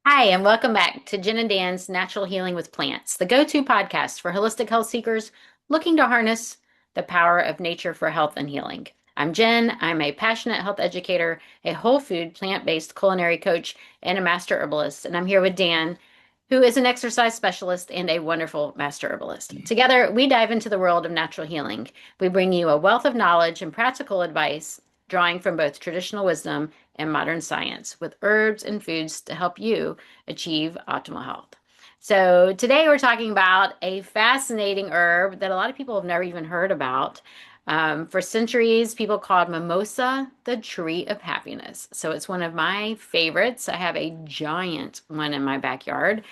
Hi, and welcome back to Jen and Dan's Natural Healing with Plants, the go-to podcast for holistic health seekers looking to harness the power of nature for health and healing. I'm Jen. I'm a passionate health educator, a whole food, plant-based culinary coach, and a master herbalist. And I'm here with Dan, who is an exercise specialist and a wonderful master herbalist. Together, we dive into the world of natural healing. We bring you a wealth of knowledge and practical advice, drawing from both traditional wisdom and modern science, with herbs and foods to help you achieve optimal health. So, today we're talking about a fascinating herb that a lot of people have never even heard about. For centuries, people called mimosa the tree of happiness. So, it's one of my favorites. I have a giant one in my backyard.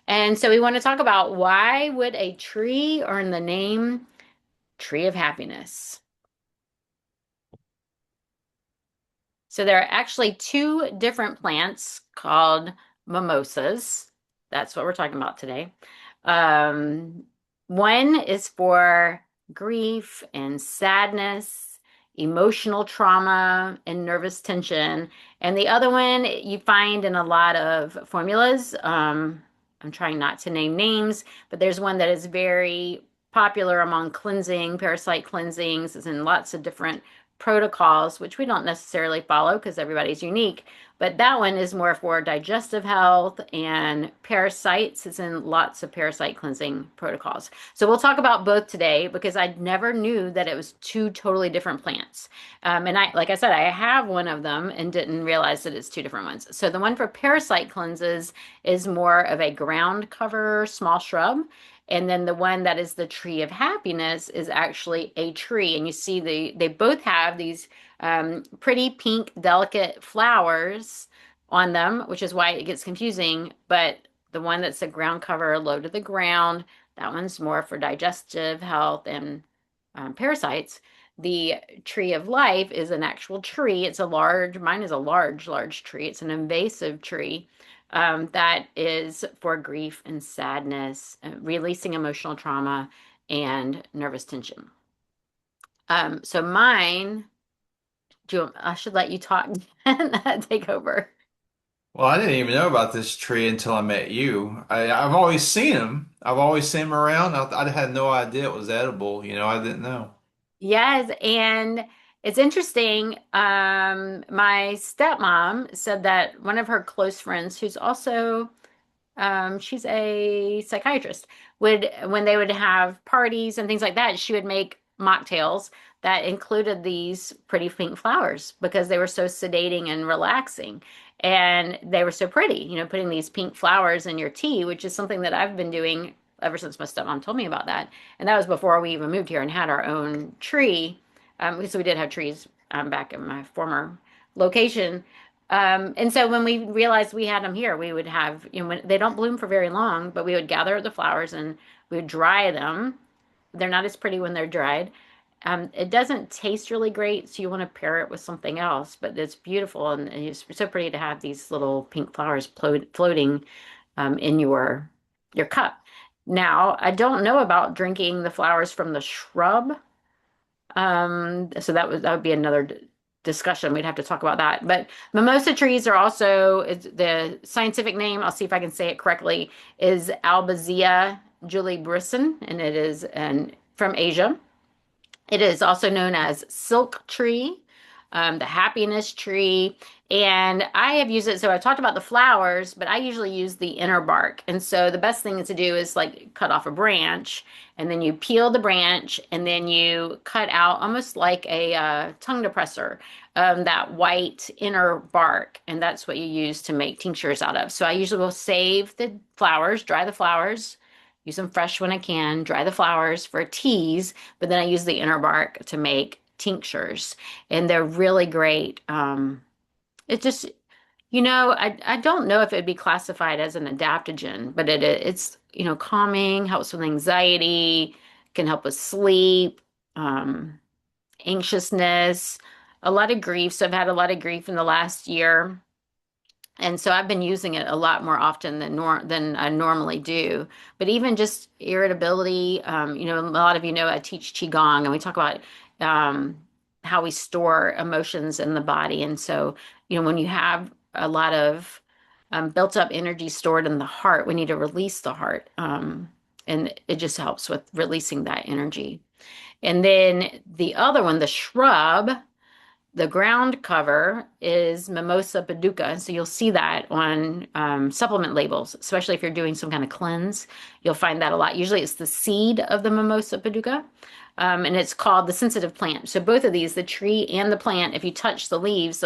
And so, we want to talk about why would a tree earn the name Tree of Happiness? So there are actually two different plants called mimosas. That's what we're talking about today. Um, One is for grief and sadness, emotional trauma, and nervous tension. And the other one you find in a lot of formulas. I'm trying not to name names, but there's one that is very popular among cleansing, parasite cleansings. It's in lots of different protocols, which we don't necessarily follow because everybody's unique. But that one is more for digestive health and parasites. It's in lots of parasite cleansing protocols. So we'll talk about both today because I never knew that it was two totally different plants. And like I said, I have one of them and didn't realize that it's two different ones. So the one for parasite cleanses is more of a ground cover small shrub. And then the one that is the tree of happiness is actually a tree. And you see they both have these pretty pink, delicate flowers on them, which is why it gets confusing. But the one that's a ground cover, low to the ground, that one's more for digestive health and parasites. The tree of life is an actual tree. Mine is a large tree. It's an invasive tree that is for grief and sadness, releasing emotional trauma and nervous tension. So mine, I should let you talk and take over. Well, I didn't even know about this tree until I met you. I've always seen them. I've always seen them around. I had no idea it was edible. I didn't know. Yes, and it's interesting. My stepmom said that one of her close friends, who's also she's a psychiatrist, would when they would have parties and things like that, she would make mocktails that included these pretty pink flowers because they were so sedating and relaxing. And they were so pretty, putting these pink flowers in your tea, which is something that I've been doing ever since my stepmom told me about that. And that was before we even moved here and had our own tree. So we did have trees back in my former location. And so when we realized we had them here, we would have, when, they don't bloom for very long, but we would gather the flowers and we would dry them. They're not as pretty when they're dried. It doesn't taste really great, so you want to pair it with something else, but it's beautiful and it's so pretty to have these little pink flowers floating in your cup. Now, I don't know about drinking the flowers from the shrub. So that would be another discussion. We'd have to talk about that. But mimosa trees are also the scientific name. I'll see if I can say it correctly. Is Albizia julibrisson, and it is from Asia. It is also known as silk tree, the happiness tree. And I have used it. So I talked about the flowers, but I usually use the inner bark. And so the best thing to do is like cut off a branch and then you peel the branch and then you cut out almost like a tongue depressor, that white inner bark. And that's what you use to make tinctures out of. So I usually will save the flowers, dry the flowers, use them fresh when I can, dry the flowers for teas, but then I use the inner bark to make tinctures, and they're really great. It just, I don't know if it'd be classified as an adaptogen, but it's calming, helps with anxiety, can help with sleep, um, anxiousness, a lot of grief. So I've had a lot of grief in the last year. And so I've been using it a lot more often than I normally do. But even just irritability, a lot of I teach Qigong and we talk about um, how we store emotions in the body. And so, when you have a lot of built up energy stored in the heart. We need to release the heart. And it just helps with releasing that energy. And then the other one, the shrub, the ground cover is Mimosa baduca. So you'll see that on supplement labels, especially if you're doing some kind of cleanse. You'll find that a lot. Usually it's the seed of the Mimosa baduca, and it's called the sensitive plant. So both of these, the tree and the plant, if you touch the leaves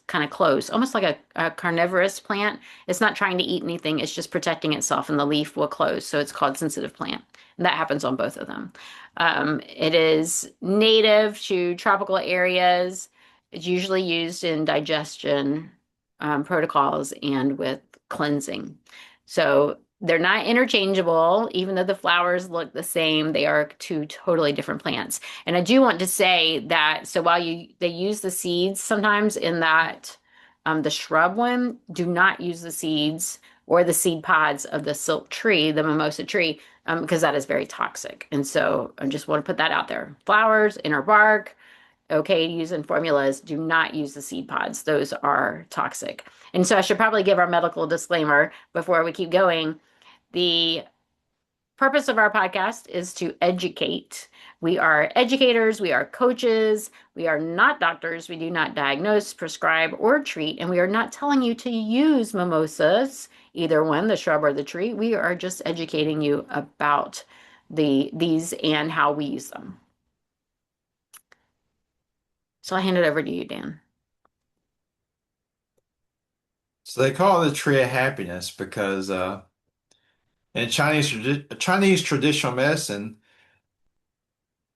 kind of close, almost like a carnivorous plant. It's not trying to eat anything, it's just protecting itself, and the leaf will close. So it's called sensitive plant. And that happens on both of them. It is native to tropical areas. It's usually used in digestion protocols and with cleansing. So they're not interchangeable, even though the flowers look the same. They are two totally different plants. And I do want to say that so while they use the seeds sometimes in that the shrub one, do not use the seeds or the seed pods of the silk tree, the mimosa tree, because that is very toxic. And so I just want to put that out there. Flowers, inner bark, okay to use in formulas. Do not use the seed pods. Those are toxic. And so I should probably give our medical disclaimer before we keep going. The purpose of our podcast is to educate. We are educators, we are coaches, we are not doctors, we do not diagnose, prescribe, or treat, and we are not telling you to use mimosas, either one, the shrub or the tree. We are just educating you about these and how we use them. So I hand it over to you, Dan. So they call it the tree of happiness because in Chinese traditional medicine,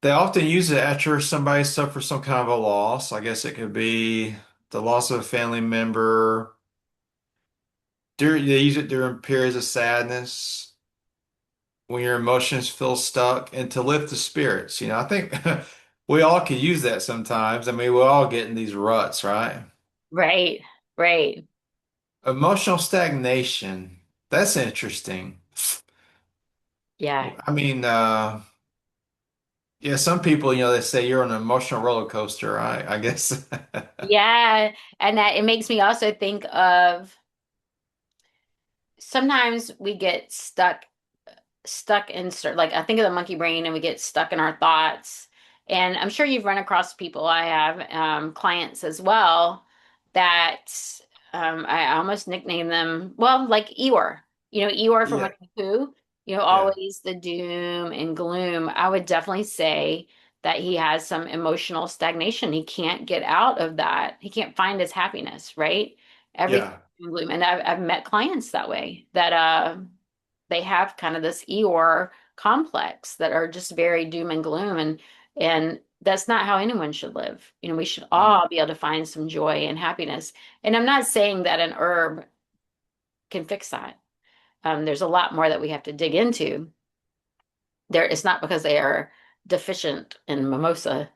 they often use it after somebody suffers some kind of a loss. I guess it could be the loss of a family member. They use it during periods of sadness, when your emotions feel stuck, and to lift the spirits. I think we all could use that sometimes. I mean, we all get in these ruts, right? Right, right. Emotional stagnation. That's interesting. Yeah. I mean, yeah, some people, they say you're on an emotional roller coaster, right? I guess. Yeah. And that it makes me also think of sometimes we get stuck in like I think of the monkey brain and we get stuck in our thoughts. And I'm sure you've run across people, I have clients as well, that I almost nickname them, well, like Eeyore. Eeyore from Yeah, Winnie the Pooh, yeah. always the doom and gloom. I would definitely say that he has some emotional stagnation. He can't get out of that. He can't find his happiness, right? Everything Yeah. doom and gloom. And I've met clients that way that they have kind of this Eeyore complex that are just very doom and gloom, and that's not how anyone should live. We should Mm. all be able to find some joy and happiness. And I'm not saying that an herb can fix that. There's a lot more that we have to dig into. It's not because they are deficient in mimosa.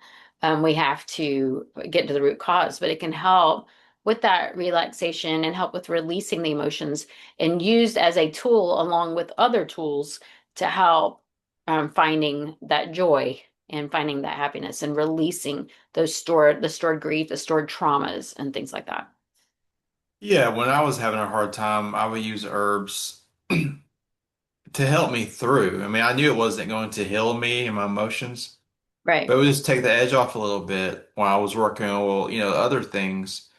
We have to get to the root cause, but it can help with that relaxation and help with releasing the emotions and used as a tool along with other tools to help finding that joy and finding that happiness and releasing the stored grief, the stored traumas and things like that. Yeah, when I was having a hard time, I would use herbs to help me through. I mean, I knew it wasn't going to heal me and my emotions, but Right. it would just take the edge off a little bit when I was working on, well, other things.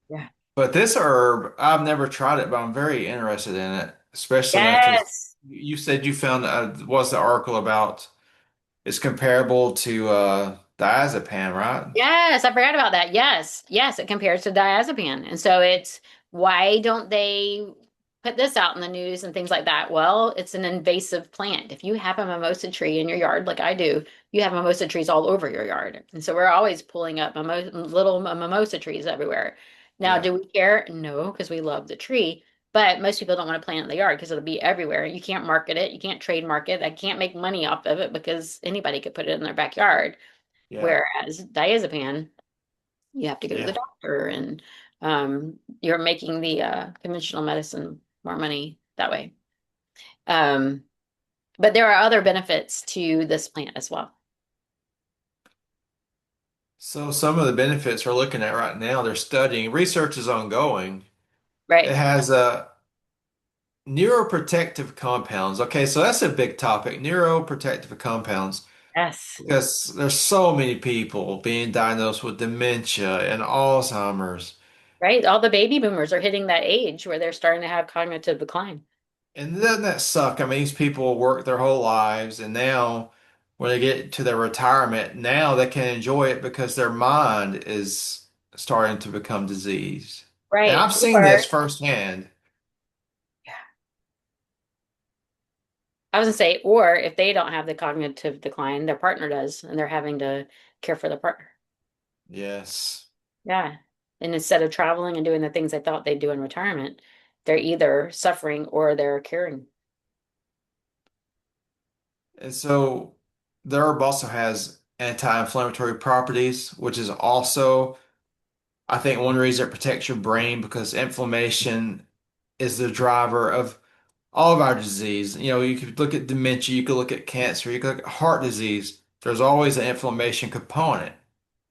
Yeah. But this herb, I've never tried it, but I'm very interested in it, especially after Yes. you said you found was the article about it's comparable to diazepam, right? Yes, I forgot about that. Yes, yes, it compares to diazepam. And so it's why don't they put this out in the news and things like that? Well, it's an invasive plant. If you have a mimosa tree in your yard, like I do, you have mimosa trees all over your yard. And so we're always pulling up little mimosa trees everywhere. Now, Yeah, do we care? No, because we love the tree. But most people don't want to plant it in the yard because it'll be everywhere. You can't market it. You can't trademark it. I can't make money off of it because anybody could put it in their backyard. yeah, Whereas diazepam, you have to go to the yeah. doctor and you're making the conventional medicine more money that way. Um, but there are other benefits to this plant as well. So some of the benefits we're looking at right now, they're studying, research is ongoing, It Right. has neuroprotective compounds. Okay, so that's a big topic, neuroprotective compounds, Yes. because there's so many people being diagnosed with dementia and Alzheimer's. Right. All the baby boomers are hitting that age where they're starting to have cognitive decline. And doesn't that suck? I mean, these people work their whole lives, and now when they get to their retirement, now they can enjoy it because their mind is starting to become diseased. And Right. I've seen this Or, firsthand. yeah, I was gonna say, or if they don't have the cognitive decline, their partner does, and they're having to care for the partner. Yes. Yeah. And instead of traveling and doing the things they thought they'd do in retirement, they're either suffering or they're caring. And so the herb also has anti-inflammatory properties, which is also, I think, one reason it protects your brain because inflammation is the driver of all of our disease. You know, you could look at dementia, you could look at cancer, you could look at heart disease. There's always an inflammation component.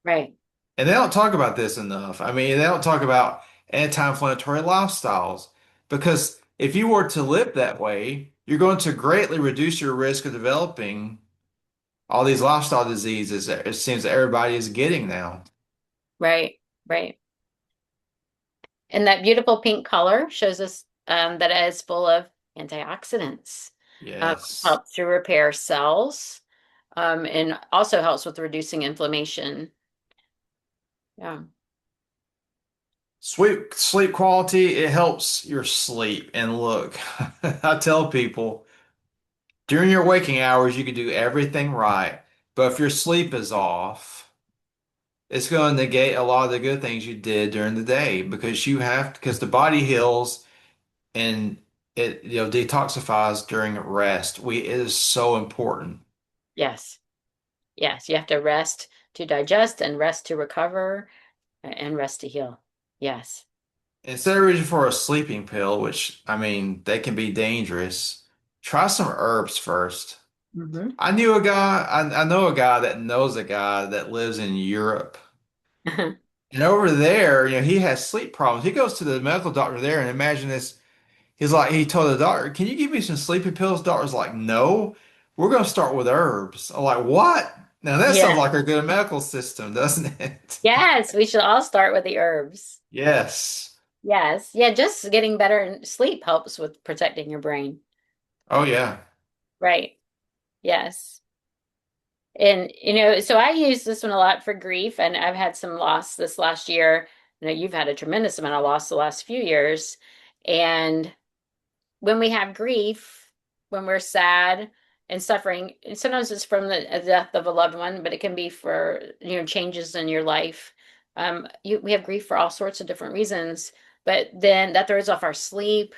Right. And they don't talk about this enough. I mean, they don't talk about anti-inflammatory lifestyles because if you were to live that way, you're going to greatly reduce your risk of developing all these lifestyle diseases that it seems that everybody is getting now. Right. Right. And that beautiful pink color shows us that it is full of antioxidants. Yes. Helps to repair cells, and also helps with reducing inflammation. Yeah. Sleep quality, it helps your sleep. And look, I tell people during your waking hours, you can do everything right. But if your sleep is off, it's going to negate a lot of the good things you did during the day because the body heals and it, detoxifies during rest. It is so important. Yes. Yes. You have to rest to digest and rest to recover and rest to heal. Yes. Instead of reaching for a sleeping pill, which I mean, they can be dangerous, try some herbs first. Hmm. I know a guy that knows a guy that lives in Europe. And over there, he has sleep problems. He goes to the medical doctor there and imagine this. He told the doctor, "Can you give me some sleeping pills?" Doctor's like, "No, we're going to start with herbs." I'm like, "What?" Now that Yeah. sounds like a good medical system, doesn't it? Yes. We should all start with the herbs. Yes. Yes. Yeah. Just getting better in sleep helps with protecting your brain. Oh yeah. Right. Yes. And so I use this one a lot for grief, and I've had some loss this last year. You've had a tremendous amount of loss the last few years. And when we have grief, when we're sad and suffering, and sometimes it's from the death of a loved one, but it can be for, changes in your life. We have grief for all sorts of different reasons, but then that throws off our sleep,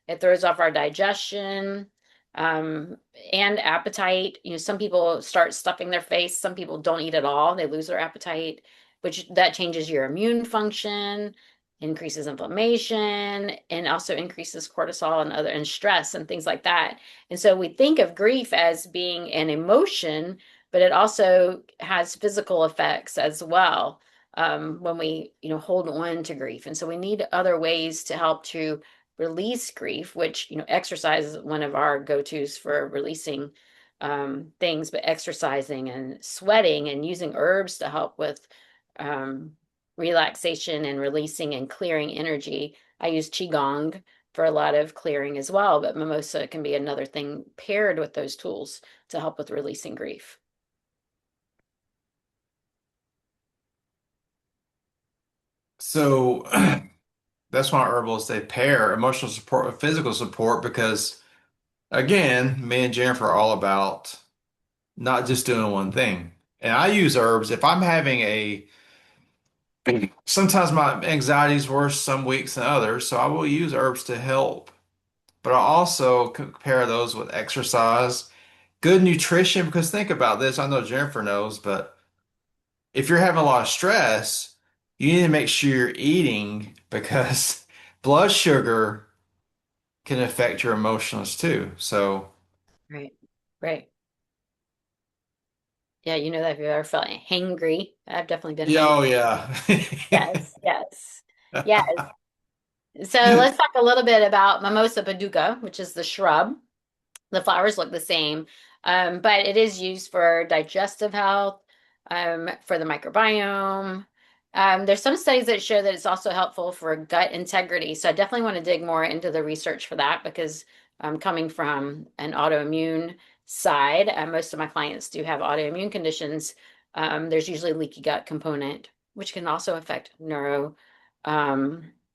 it throws off our digestion, um, and appetite. Some people start stuffing their face, some people don't eat at all, they lose their appetite, which that changes your immune function, increases inflammation, and also increases cortisol and stress and things like that. And so we think of grief as being an emotion, but it also has physical effects as well, when we hold on to grief. And so we need other ways to help to release grief, which exercise is one of our go-tos for releasing things, but exercising and sweating and using herbs to help with um, relaxation and releasing and clearing energy. I use Qigong for a lot of clearing as well, but Mimosa can be another thing paired with those tools to help with releasing grief. So that's why herbalists they pair emotional support with physical support because again, me and Jennifer are all about not just doing one thing. And I use herbs if I'm having sometimes my anxiety is worse some weeks than others, so I will use herbs to help. But I also compare those with exercise, good nutrition, because think about this, I know Jennifer knows, but if you're having a lot of stress, you need to make sure you're eating because blood sugar can affect your emotions too. So, Right. Right. Yeah, that if you've ever felt hangry, I've definitely been yeah, hangry. oh yeah. Yes, yes. Yes. So let's talk a little bit about Mimosa baduca, which is the shrub. The flowers look the same, but it is used for digestive health, for the microbiome. There's some studies that show that it's also helpful for gut integrity. So I definitely want to dig more into the research for that because coming from an autoimmune side, most of my clients do have autoimmune conditions. There's usually a leaky gut component, which can also affect neuro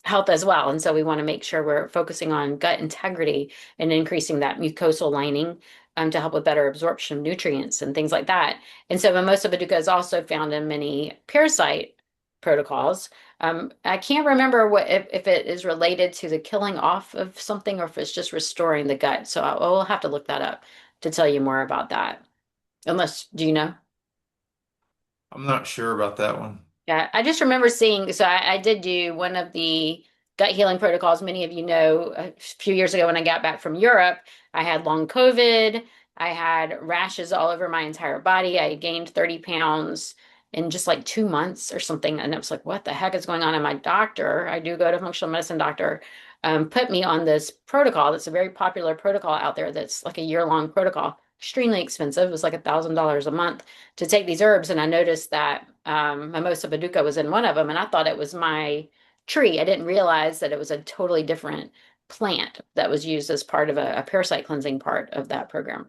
health as well. And so we want to make sure we're focusing on gut integrity and increasing that mucosal lining to help with better absorption of nutrients and things like that. And so Mimosa Baduca is also found in many parasite protocols. I can't remember what if it is related to the killing off of something or if it's just restoring the gut. So will have to look that up to tell you more about that. Unless, do you know? I'm not sure about that one. Yeah, I just remember seeing, so I did do one of the gut healing protocols. Many of you know, a few years ago when I got back from Europe, I had long COVID. I had rashes all over my entire body. I gained 30 pounds in just like 2 months or something. And I was like, what the heck is going on? And my doctor, I do go to a functional medicine doctor, put me on this protocol that's a very popular protocol out there that's like a year-long protocol, extremely expensive. It was like $1,000 a month to take these herbs, and I noticed that Mimosa baduca was in one of them, and I thought it was my tree. I didn't realize that it was a totally different plant that was used as part of a parasite cleansing part of that program.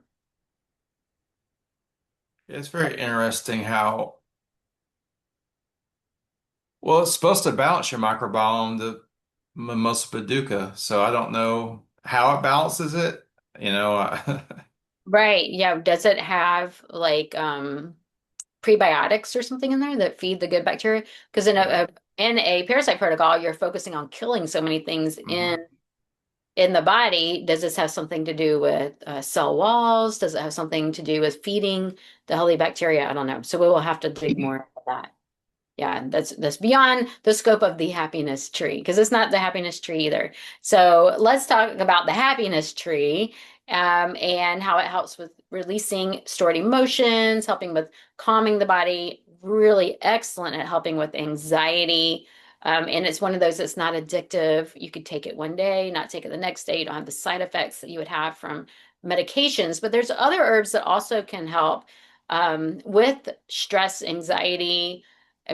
It's very interesting how, well, it's supposed to balance your microbiome, the Mimosa Baduca. So I don't know how it balances it. You know, Right. Yeah. Does it have like prebiotics or something in there that feed the good bacteria? Because yeah. in a parasite protocol, you're focusing on killing so many things Mhm. in the body. Does this have something to do with cell walls? Does it have something to do with feeding the healthy bacteria? I don't know. So we will have to dig more into that. Yeah, that's beyond the scope of the happiness tree because it's not the happiness tree either. So let's talk about the happiness tree and how it helps with releasing stored emotions, helping with calming the body. Really excellent at helping with anxiety. And it's one of those that's not addictive. You could take it one day, not take it the next day. You don't have the side effects that you would have from medications. But there's other herbs that also can help with stress, anxiety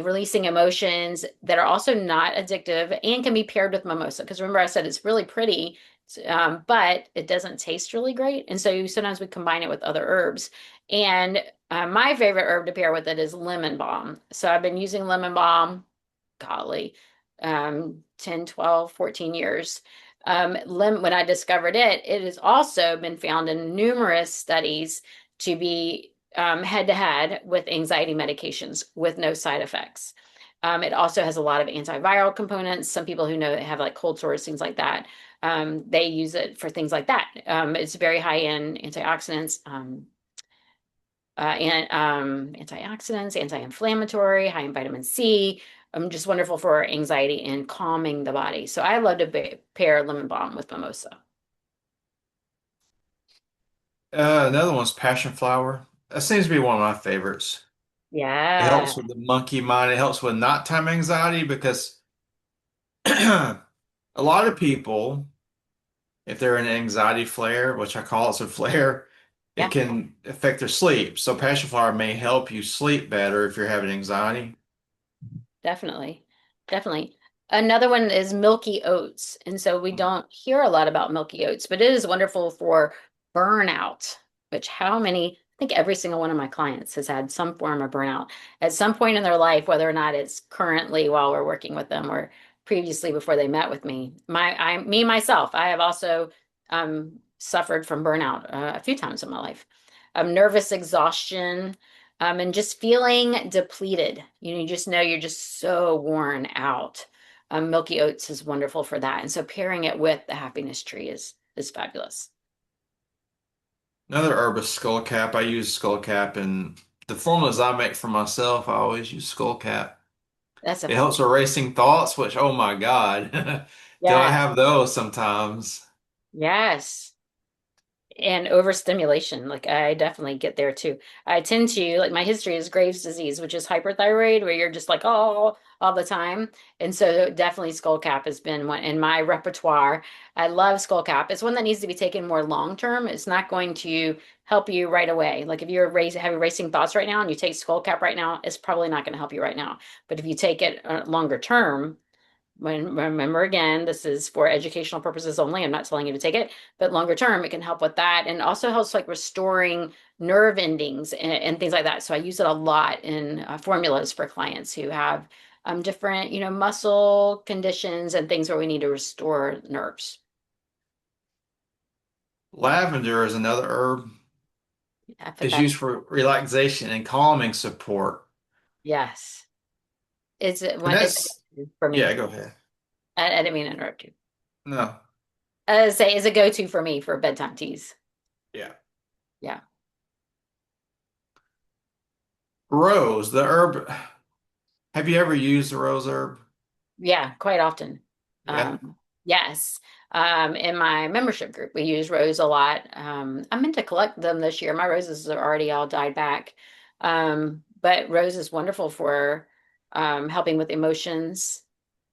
releasing emotions that are also not addictive and can be paired with mimosa. Because remember, I said it's really pretty, but it doesn't taste really great. And so sometimes we combine it with other herbs. And my favorite herb to pair with it is lemon balm. So I've been using lemon balm, golly, 10, 12, 14 years. When I discovered it, it has also been found in numerous studies to be head to head with anxiety medications with no side effects. It also has a lot of antiviral components. Some people who know that have like cold sores, things like that, they use it for things like that. It's very high in antioxidants, and antioxidants, anti-inflammatory, high in vitamin C. Just wonderful for anxiety and calming the body. So I love to pair lemon balm with mimosa. Another one's passion flower. That seems to be one of my favorites. It Yeah, helps with the monkey mind. It helps with nighttime anxiety because a lot of people, if they're in an anxiety flare, which I call it's a flare, it yeah. can affect their sleep. So passion flower may help you sleep better if you're having anxiety. Definitely. Definitely. Another one is milky oats. And so we don't hear a lot about milky oats, but it is wonderful for burnout, which how many, I think every single one of my clients has had some form of burnout at some point in their life, whether or not it's currently while we're working with them or previously before they met with me. Me myself, I have also suffered from burnout a few times in my life. Nervous exhaustion, and just feeling depleted. You just know you're just so worn out. Milky Oats is wonderful for that. And so pairing it with the happiness tree is fabulous. Another herb is skullcap. I use skullcap and the formulas I make for myself, I always use skullcap. That's a It helps with racing thoughts, which, oh my God, do I yeah, have those sometimes? yes. And overstimulation, like I definitely get there too. I tend to like my history is Graves' disease, which is hyperthyroid, where you're just like, oh. all the time. And so definitely skullcap has been one in my repertoire. I love skullcap. It's one that needs to be taken more long term. It's not going to help you right away. Like if you're having racing thoughts right now and you take skullcap right now, it's probably not going to help you right now. But if you take it longer term, remember again, this is for educational purposes only. I'm not telling you to take it, but longer term, it can help with that and also helps like restoring nerve endings and things like that. So I use it a lot in formulas for clients who have different, muscle conditions and things where we need to restore nerves. Lavender is another herb. I put It's that, used for relaxation and calming support. yes. And It's that's, for yeah, me. go ahead. I didn't mean to interrupt you. No, Say is a go-to for me for bedtime teas. yeah. Yeah. Rose, the herb. Have you ever used the rose herb? Yeah, quite often. Yeah. Yes. In my membership group, we use rose a lot. I'm meant to collect them this year. My roses are already all died back. But rose is wonderful for helping with emotions,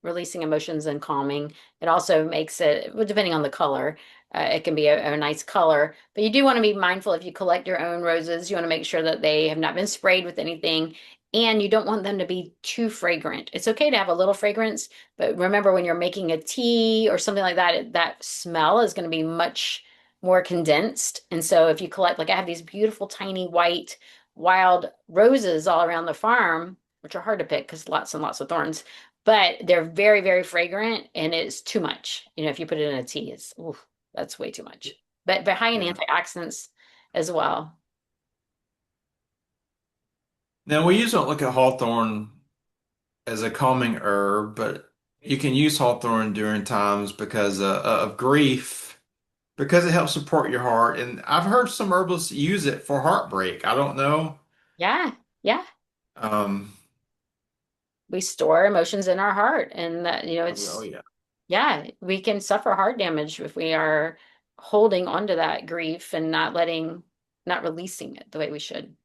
releasing emotions and calming. It also makes it, well, depending on the color, it can be a nice color. But you do want to be mindful if you collect your own roses, you want to make sure that they have not been sprayed with anything and you don't want them to be too fragrant. It's okay to have a little fragrance, but remember when you're making a tea or something like that, that smell is going to be much more condensed. And so if you collect, like I have these beautiful tiny white wild roses all around the farm, which are hard to pick because lots and lots of thorns, but they're very, very fragrant and it's too much. If you put it in a tea, that's way too much. But high in Yeah. antioxidants as well. Now we usually don't look at hawthorn as a calming herb, but you can use hawthorn during times because of grief, because it helps support your heart. And I've heard some herbalists use it for heartbreak. I don't know. Yeah, yeah. Um, We store emotions in our heart and that oh it's yeah. yeah, we can suffer heart damage if we are holding onto that grief and not releasing it the way we should.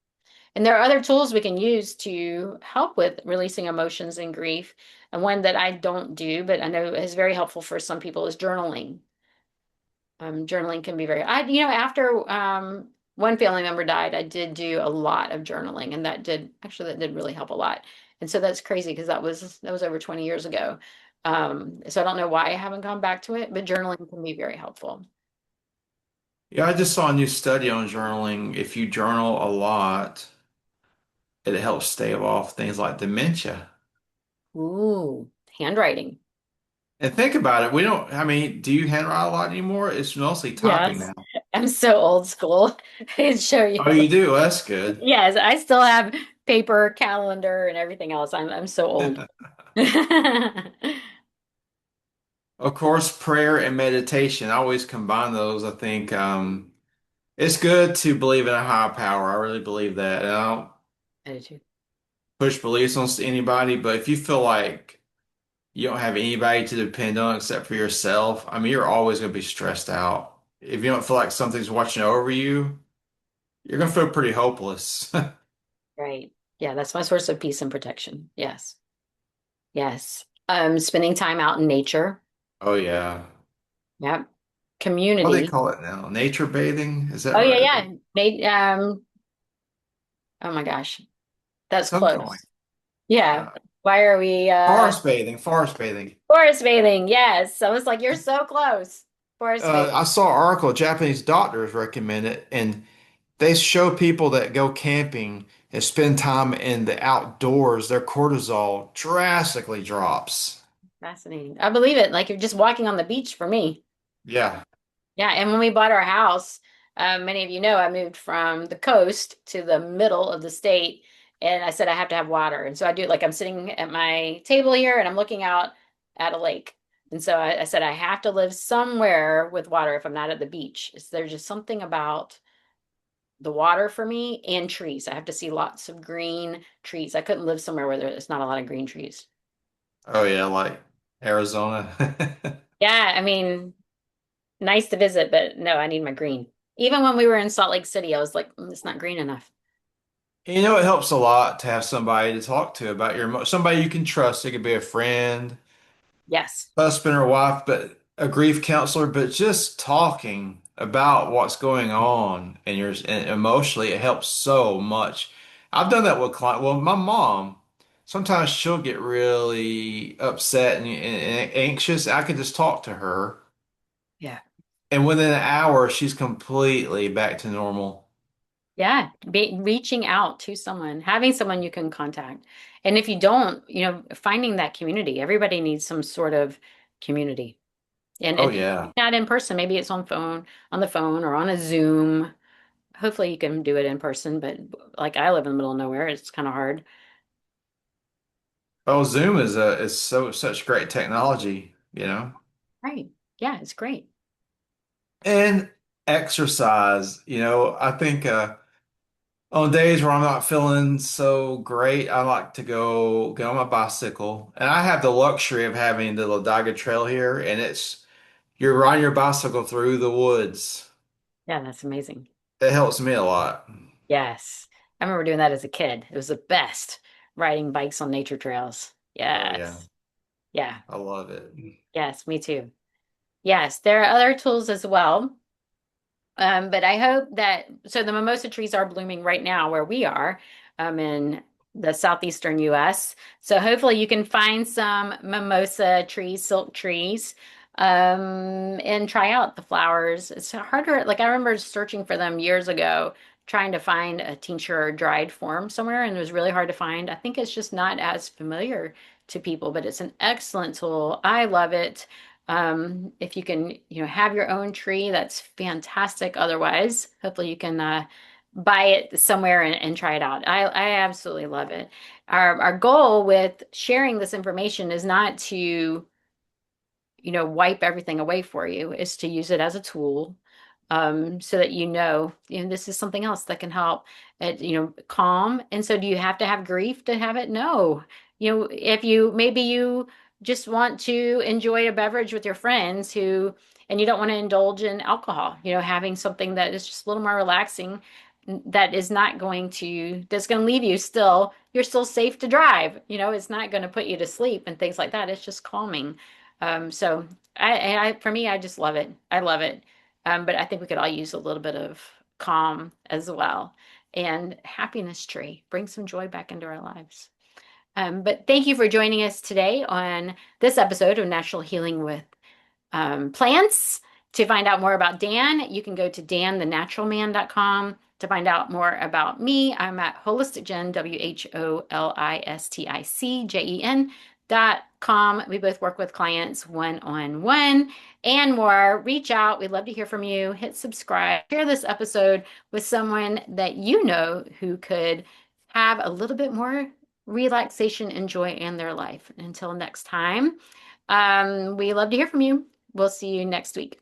And there are other tools we can use to help with releasing emotions and grief. And one that I don't do, but I know is very helpful for some people is journaling. Journaling can be after one family member died, I did do a lot of journaling, and that did really help a lot. And so that's crazy because that was over 20 years ago. So I don't know why I haven't gone back to it, but journaling can be very helpful. Yeah, I just saw a new study on journaling. If you journal a lot, it helps stave off things like dementia. Ooh, handwriting. And think about it. We don't, I mean, do you handwrite a lot anymore? It's mostly typing Yes, now. I'm so old school. I can show you. Oh, you do? That's good. Yes, I still have paper, calendar, and everything else. I'm so old. Of course, prayer and meditation. I always combine those. I think it's good to believe in a higher power. I really believe that. And I don't I do too. push beliefs on anybody, but if you feel like you don't have anybody to depend on except for yourself, I mean, you're always going to be stressed out. If you don't feel like something's watching over you, you're going to feel pretty hopeless. Right. Yeah, that's my source of peace and protection. Yes. Yes. Spending time out in nature. Oh, yeah. Yep. What do they Community. call it now? Nature bathing? Is that Oh yeah, right? yeah. Oh my gosh. That's Something like close. Yeah. that. Why are we Forest bathing, forest bathing. forest bathing? Yes. I was like, you're so close. Forest I bathing. saw an article, Japanese doctors recommend it, and they show people that go camping and spend time in the outdoors, their cortisol drastically drops. Fascinating. I believe it. Like you're just walking on the beach for me. Yeah. Yeah, and when we bought our house, many of you know I moved from the coast to the middle of the state, and I said I have to have water. And so I do like I'm sitting at my table here and I'm looking out at a lake. And so I said I have to live somewhere with water if I'm not at the beach. There's just something about the water for me and trees. I have to see lots of green trees. I couldn't live somewhere where there's not a lot of green trees. Oh yeah, like Arizona. Yeah, I mean, nice to visit, but no, I need my green. Even when we were in Salt Lake City, I was like, it's not green enough." You know, it helps a lot to have somebody to talk to about somebody you can trust. It could be a friend, Yes. husband or wife, but a grief counselor, but just talking about what's going on and emotionally, it helps so much. I've done that with clients. Well, my mom, sometimes she'll get really upset and anxious. I can just talk to her, Yeah. and within an hour, she's completely back to normal. Yeah, reaching out to someone, having someone you can contact. And if you don't, finding that community. Everybody needs some sort of community. And Oh, if yeah. not in person, maybe it's on the phone or on a Zoom. Hopefully you can do it in person, but like I live in the middle of nowhere, it's kind of hard. Oh, Zoom is such great technology, you know. Right. Yeah, it's great. And exercise, I think on days where I'm not feeling so great, I like to go get on my bicycle. And I have the luxury of having the Ladaga Trail here, and you're riding your bicycle through the woods. Yeah, that's amazing. It helps me a lot. Yes. I remember doing that as a kid. It was the best riding bikes on nature trails. Oh yeah, Yes. Yeah. I love it. Yes, me too. Yes, there are other tools as well. But I hope that so the mimosa trees are blooming right now where we are in the southeastern US. So hopefully you can find some mimosa trees, silk trees, and try out the flowers. It's harder. Like I remember searching for them years ago, trying to find a tincture or dried form somewhere, and it was really hard to find. I think it's just not as familiar to people, but it's an excellent tool. I love it. If you can, have your own tree, that's fantastic. Otherwise, hopefully you can buy it somewhere and try it out. I absolutely love it. Our goal with sharing this information is not to wipe everything away for you, is to use it as a tool, so that this is something else that can help it, calm. And so do you have to have grief to have it? No. If maybe you just want to enjoy a beverage with your friends and you don't want to indulge in alcohol, having something that is just a little more relaxing, that's going to leave you still, you're still safe to drive. It's not going to put you to sleep and things like that. It's just calming. So for me, I just love it. I love it. But I think we could all use a little bit of calm as well. And happiness tree, bring some joy back into our lives. But thank you for joining us today on this episode of Natural Healing with plants. To find out more about Dan, you can go to danthenaturalman.com. To find out more about me, I'm at holisticjen, holisticjen.com. We both work with clients one-on-one and more. Reach out. We'd love to hear from you. Hit subscribe. Share this episode with someone that you know who could have a little bit more relaxation and joy in their life. Until next time, we love to hear from you. We'll see you next week.